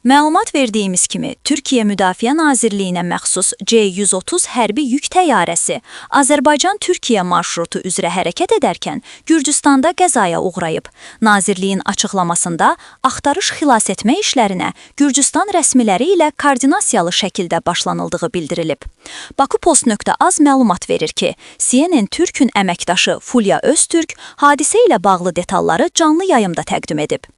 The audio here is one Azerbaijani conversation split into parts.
Məlumat verdiyimiz kimi, Türkiyə Müdafiə Nazirliyinə məxsus C-130 hərbi yük təyyarəsi Azərbaycan-Türkiyə marşrutu üzrə hərəkət edərkən Gürcüstanda qəzaya uğrayıb. Nazirliyin açıqlamasında axtarış xilas etmə işlərinə Gürcüstan rəsmiləri ilə koordinasiyalı şəkildə başlanıldığı bildirilib. Bakupost.az məlumat verir ki, CNN Türk'ün əməkdaşı Fulya Öztürk hadisə ilə bağlı detalları canlı yayımda təqdim edib.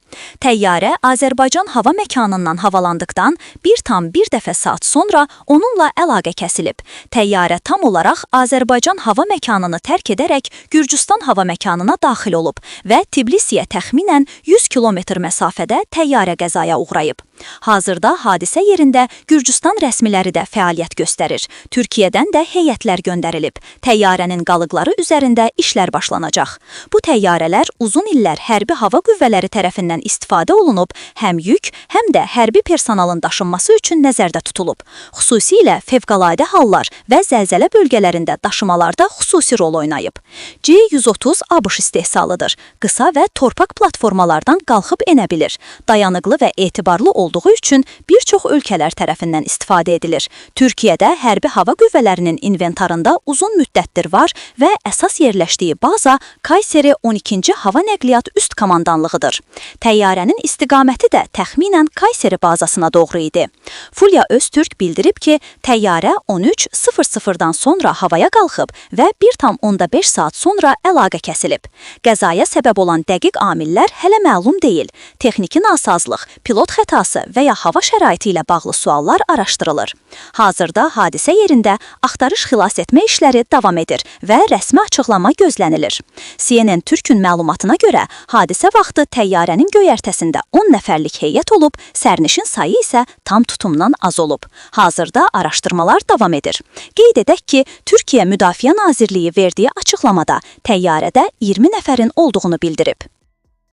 Təyyarə Azərbaycan hava məkanından havalandıqdan 1,1 dəfə saat sonra onunla əlaqə kəsilib. Təyyarə tam olaraq Azərbaycan hava məkanını tərk edərək Gürcüstan hava məkanına daxil olub və Tbilisiyə təxminən 100 kilometr məsafədə təyyarə qəzaya uğrayıb. Hazırda hadisə yerində Gürcüstan rəsmiləri də fəaliyyət göstərir. Türkiyədən də heyətlər göndərilib. Təyyarənin qalıqları üzərində işlər başlanacaq. Bu təyyarələr uzun illər hərbi hava qüvvələri tərəfindən istifadə olunub, həm yük, həm də hərbi personalın daşınması üçün nəzərdə tutulub. Xüsusilə fövqəladə hallar və zəlzələ bölgələrində daşımalarda xüsusi rol oynayıb. C-130 ABŞ istehsalıdır. Qısa və torpaq platformalardan qalxıb enə bilir. Dayanıqlı və etibarlı olduğu üçün bir çox ölkələr tərəfindən istifadə edilir. Türkiyədə hərbi hava qüvvələrinin inventarında uzun müddətdir var və əsas yerləşdiyi baza Kayseri 12-ci Hava Nəqliyyat Üst Komandanlığıdır. Təyyarənin istiqaməti də təxminən Kayseri bazasına doğru idi. Fulya Öztürk bildirib ki, təyyarə 13:00-dan sonra havaya qalxıb və 1,5 saat sonra əlaqə kəsilib. Qəzaya səbəb olan dəqiq amillər hələ məlum deyil. Texniki nasazlıq, pilot xətası və ya hava şəraiti ilə bağlı suallar araşdırılır. Hazırda hadisə yerində axtarış xilas etmə işləri davam edir və rəsmi açıqlama gözlənilir. CNN Türk'ün məlumatına görə hadisə vaxtı təyyarənin göyərtəsində 10 nəfərlik heyət olub, sərnişin sayı isə tam tutumdan az olub. Hazırda araşdırmalar davam edir. Qeyd edək ki, Türkiyə Müdafiə Nazirliyi verdiyi açıqlamada təyyarədə 20 nəfərin olduğunu bildirib.